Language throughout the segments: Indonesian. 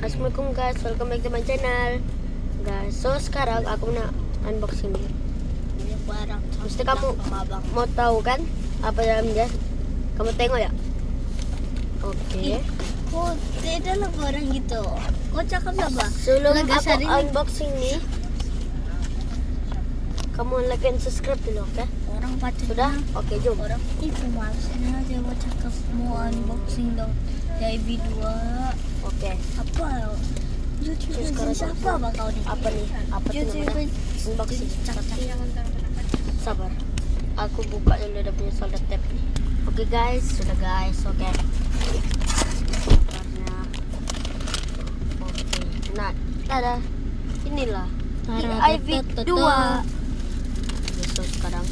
Assalamualaikum guys, welcome back to my channel guys. So sekarang aku na unboxing dia. Mesti kamu mau tahu kan apa dalamnya? Kamu tengok ya. Oke. Kok tidak lah barang gitu. Kok cakap lah bah. Sebelum Laga aku sari ni. unboxing nih, kamu like and subscribe dulu, oke? Orang patut Sudah? Oke, jom. orang itu malasnya aja mau cakap mau unboxing dong dari video Oke. apa YouTube Terus sekarang siapa bah kau ni? Apa nih? Apa tuh YouTube namanya? Unboxing. cakap. Sabar. Aku buka dulu dia punya solder tape nih. Oke guys, sudah guys, oke. Karena oke. Nah, ada inilah IV 2. So sekarang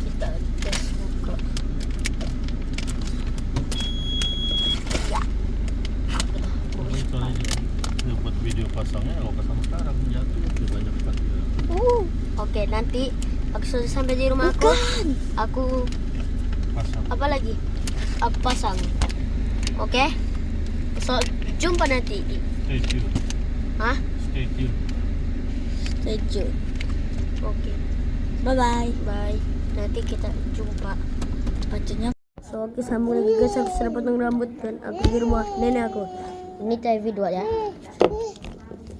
kita tes buka. Ya. Ini buat video pasangnya, kalau pasang sekarang jatuh tuh banyak banget. Oke, nanti aku sudah sampai di rumah aku Pasang. apa lagi? Aku pasang. Oke? So, jumpa nanti. Stay tune. Hah? Stay tune. Stay tune. Oke. Bye bye. Bye. Nanti kita jumpa. Patutnya So, oke, sambung lagi guys. Aku sudah potong rambut dan aku di rumah nenek aku. Ini TV 2 ya.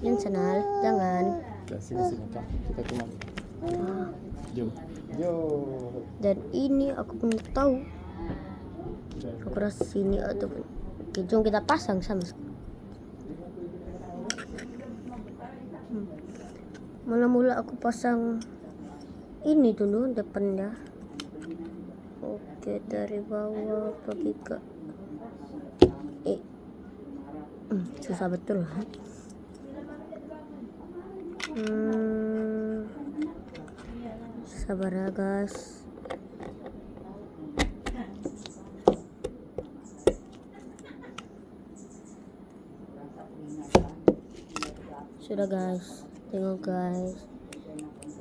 Yang senal, jangan. Sini Kak. Kita cuma. Jom. Dan ini aku pun tahu. Aku rasa sini ataupun. Oke, jom kita pasang sama. Mula-mula aku pasang ini dulu depannya. Oke, dari bawah pergi ke susah betul. Sabar ya guys. Sudah guys, tengok guys,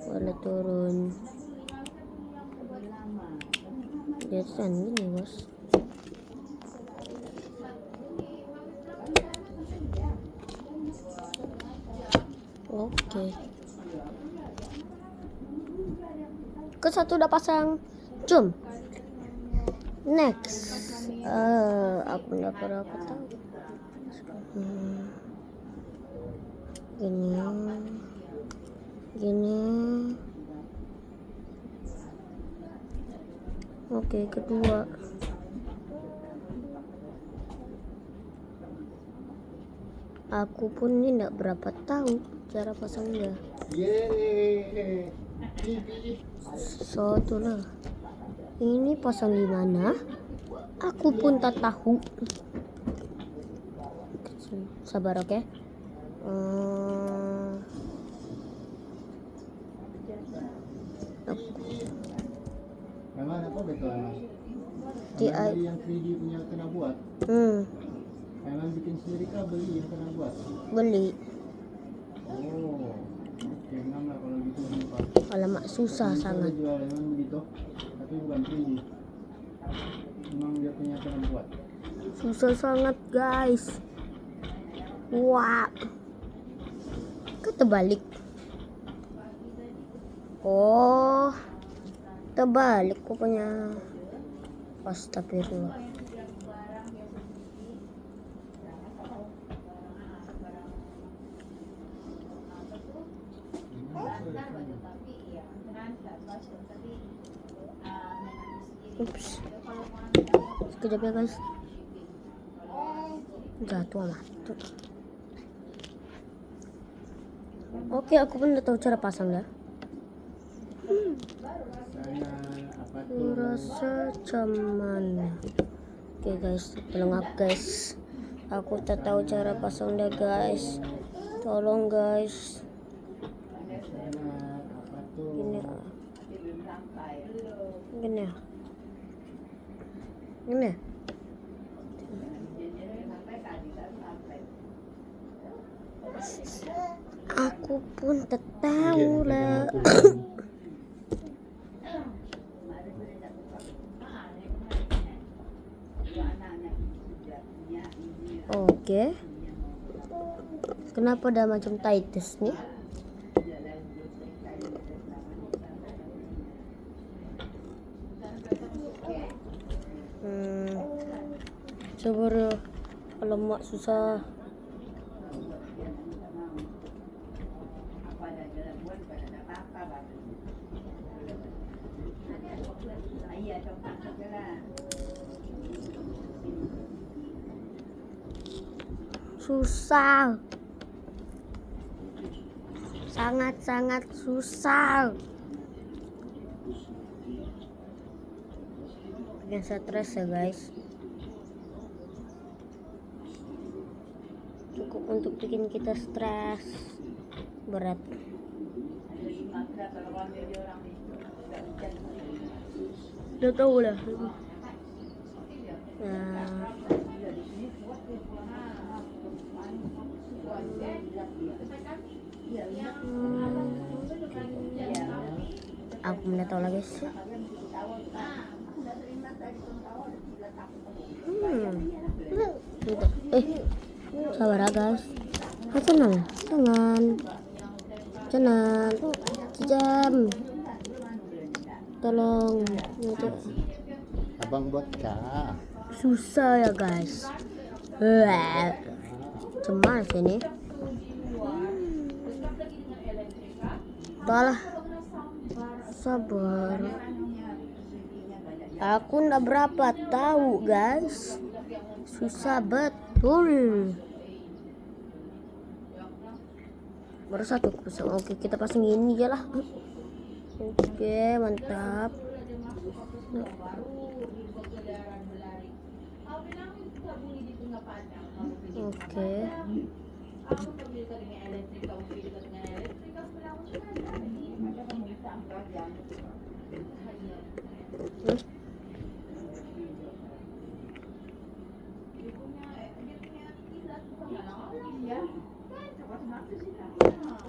boleh turun. Dia kan gini bos. Oke. Ke satu udah pasang. Jom. Next. Aku nggak pernah aku tahu. Gini. Oke, kedua. Aku pun ini enggak berapa tahu cara pasangnya. So, itulah. Ini pasang di mana? Aku pun tak tahu. Sabar, oke? Memang apa betul Mas? Di yang 3D punya kena buat. Memang bikin sendiri kah beli yang kena buat? Beli. Oh. Oke, memang lah kalau gitu Pak. Alamak, susah sangat. Jual memang begitu. Tapi bukan 3D. Memang dia punya kena buat. Susah sangat guys. Wah. Terbalik. Oh. Terbalik pokoknya. Astagfirullah. Ups. Sekejap ya guys. Jatuh amat. Oke, aku pun udah tahu cara pasang ya. Aku rasa cuman. Oke guys, tolong up guys. Aku tak tahu cara pasang dia guys. Tolong guys. Gini ya. Gini. Aku pun tak tahu lah. Oke. Kenapa ada macam Titus nih? Coba kalau mak susah. Susah. Sangat-sangat susah. Bikin stres ya guys. Cukup untuk bikin kita stres berat. Udah tahu lah. Nah. Aku mana tahu lagi sih. Sabar ya guys. Jangan jam. Tolong. Abang buat kah? Susah ya guys. Cemas ini. Balah. Sabar. Aku nggak berapa tahu guys. Susah betul. Baru satu pasang. Oke, kita pasang ini aja lah. Oke, mantap. Oke.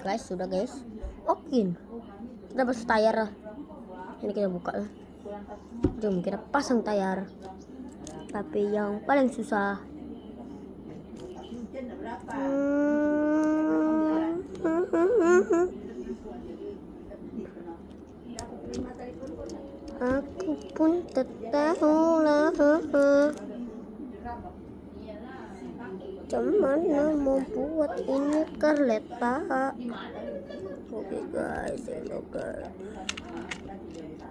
Guys, sudah guys. Oke. Kita pasang tayar lah. Ini kita buka lah. Jom kita pasang tayar. Tapi yang paling susah. Aku pun tak tahu lah. Cuman mau buat ini kereta. Oke guys,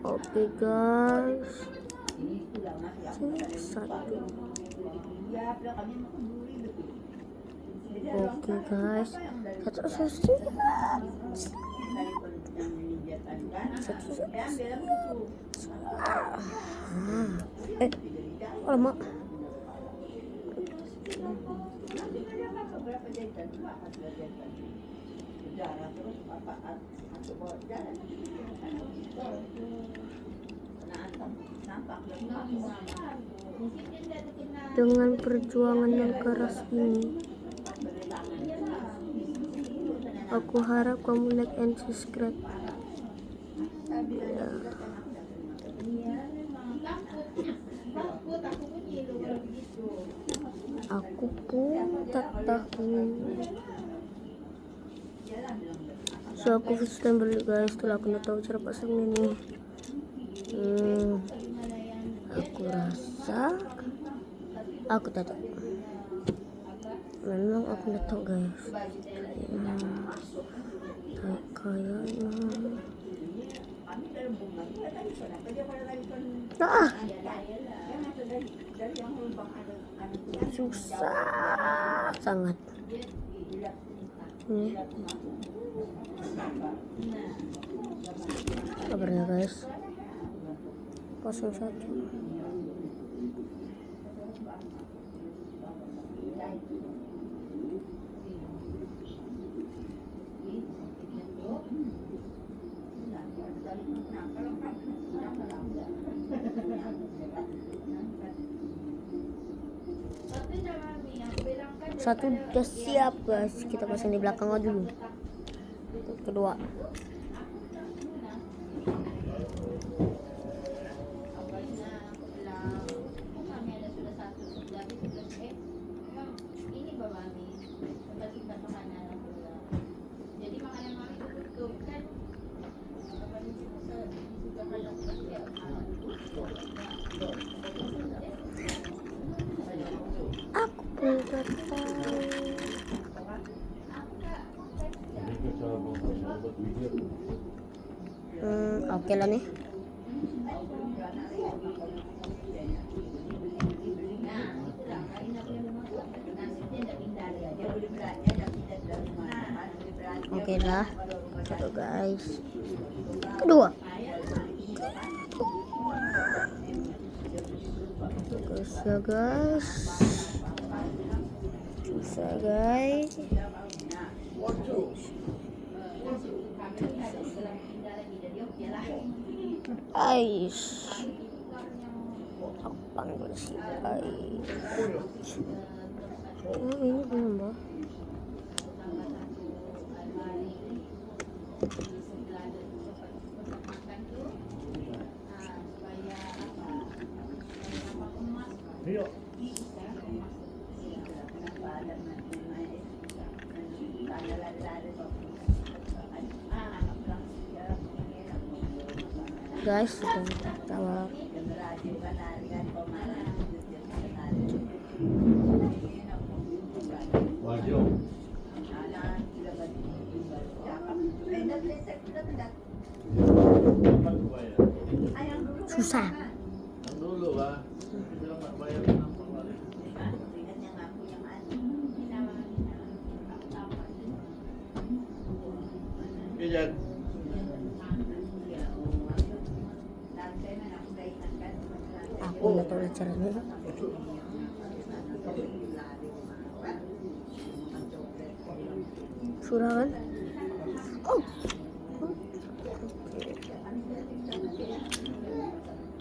oke guys. Satu. Oke guys. Alamak. Dengan perjuangan yang keras ini, aku harap kamu like and subscribe. Ya. Aku pun tak tahu. So aku first beli guys, setelah aku tahu cara pasang ini. Aku rasa aku tak tahu. Memang aku tak tahu guys. Kayaknya. Susah sangat. Kabarnya guys. 01. Satu udah siap guys, kita pasang di belakang dulu. Kedua. Aku pun tak tahu. Oke lah nih. Oke lah. Satu guys. Kedua. Bisa guys. Bisa guys. Ais. Aku panggil si Ais. Oh, ini belum bah. Ayo. Guys, sudah tawar. Wajib. Susah. Dulu lah. Bilang nggak bayar kenapa kali? Iya. Aku nggak tahu caranya. Surah kan? Oh.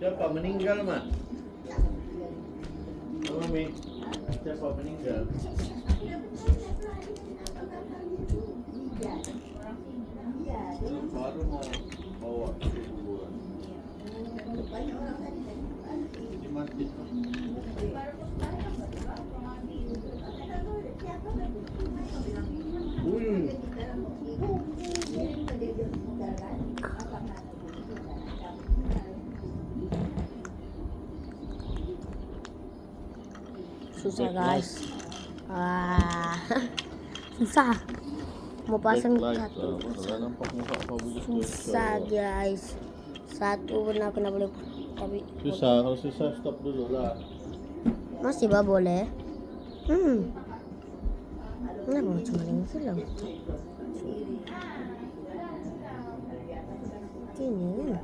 Siapa meninggal, Mak? Mami, siapa meninggal? Baru mau bawa ke kuburan. Di masjid. Susah guys. Susah. Mau pasang satu. Susah guys. Satu pernah boleh tapi Susah, kalau susah stop dulu lah. masih bah boleh. Kenapa cuma yang film? Ini kan.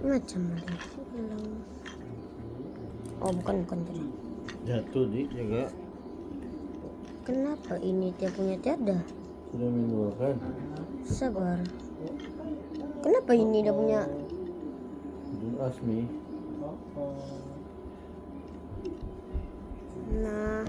Macam mana film? Oh bukan tadi. Jatuh di juga. Kenapa ini dia punya tiada? Sudah minggu kan? Sabar. Kenapa ini dia punya? Don't ask me. Nah.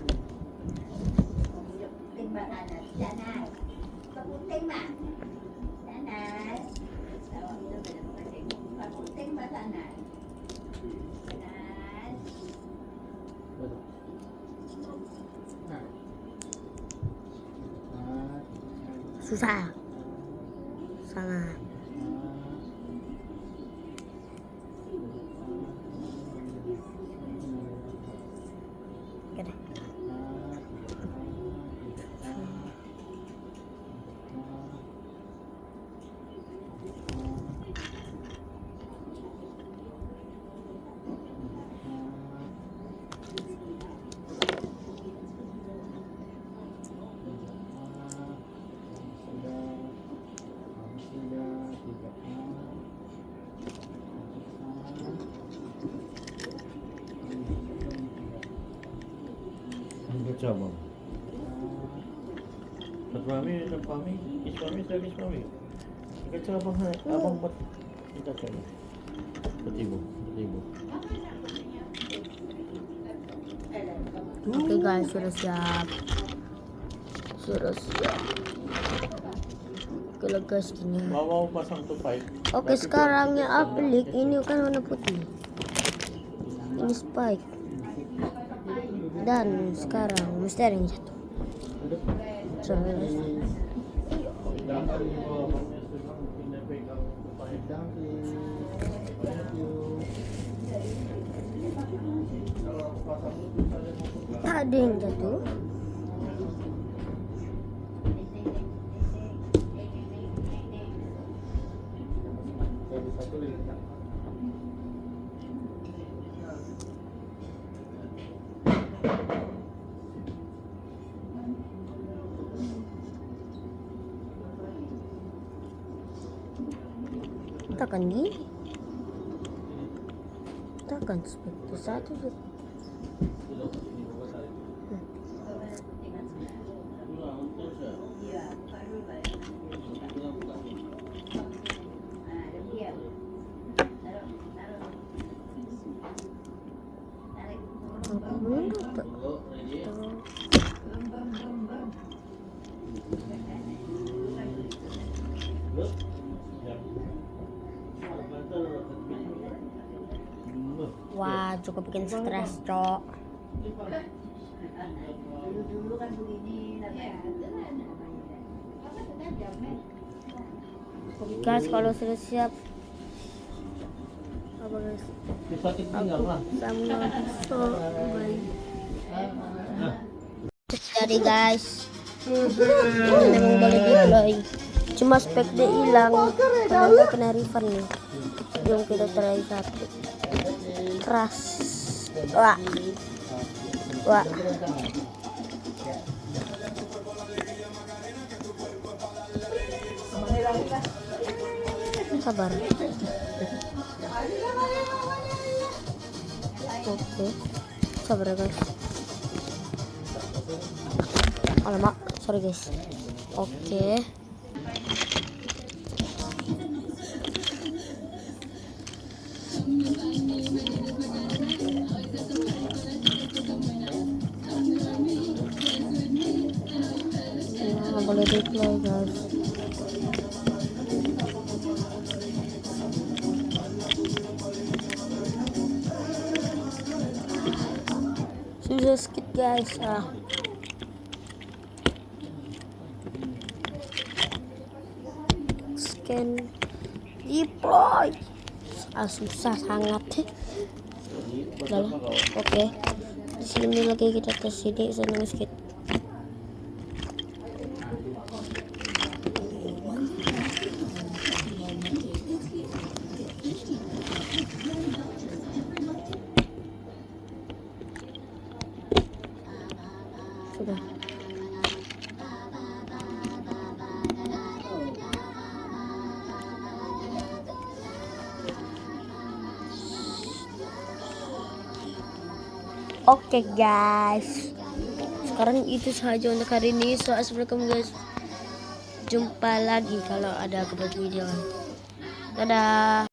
Susah. Sangat. Oke deh. Coba. Buat mami, kiss mami. Kecil abang buat kita coba. Buat ibu. Oke guys, sudah siap. Kalau guys gini. Mau pasang tupai. Oke, sekarang yang aplik ini kan warna putih. Ini spike. Dan sekarang mesti ada yang jatuh. Coba guys. Ada yang jatuh. Takkan gini. Takkan seperti satu. Wah, cukup bikin stres, Cok. Guys, kalau sudah siap, apa guys? Jadi guys, ini memang boleh deploy. Cuma spek dia hilang, karena dia kena refund nih. Belum kita try satu. Keras. Wah. Sabar. Oke. Sabar ya guys. Alamak, sorry guys. Oke. Boleh deploy guys. Susah sedikit guys. Scan deploy. Susah sangat. Oke. Di sini lagi kita ke sini senang sedikit. Sudah. Oke guys, sekarang itu saja untuk hari ini. So, assalamualaikum guys. Jumpa lagi kalau ada upload video. Dadah.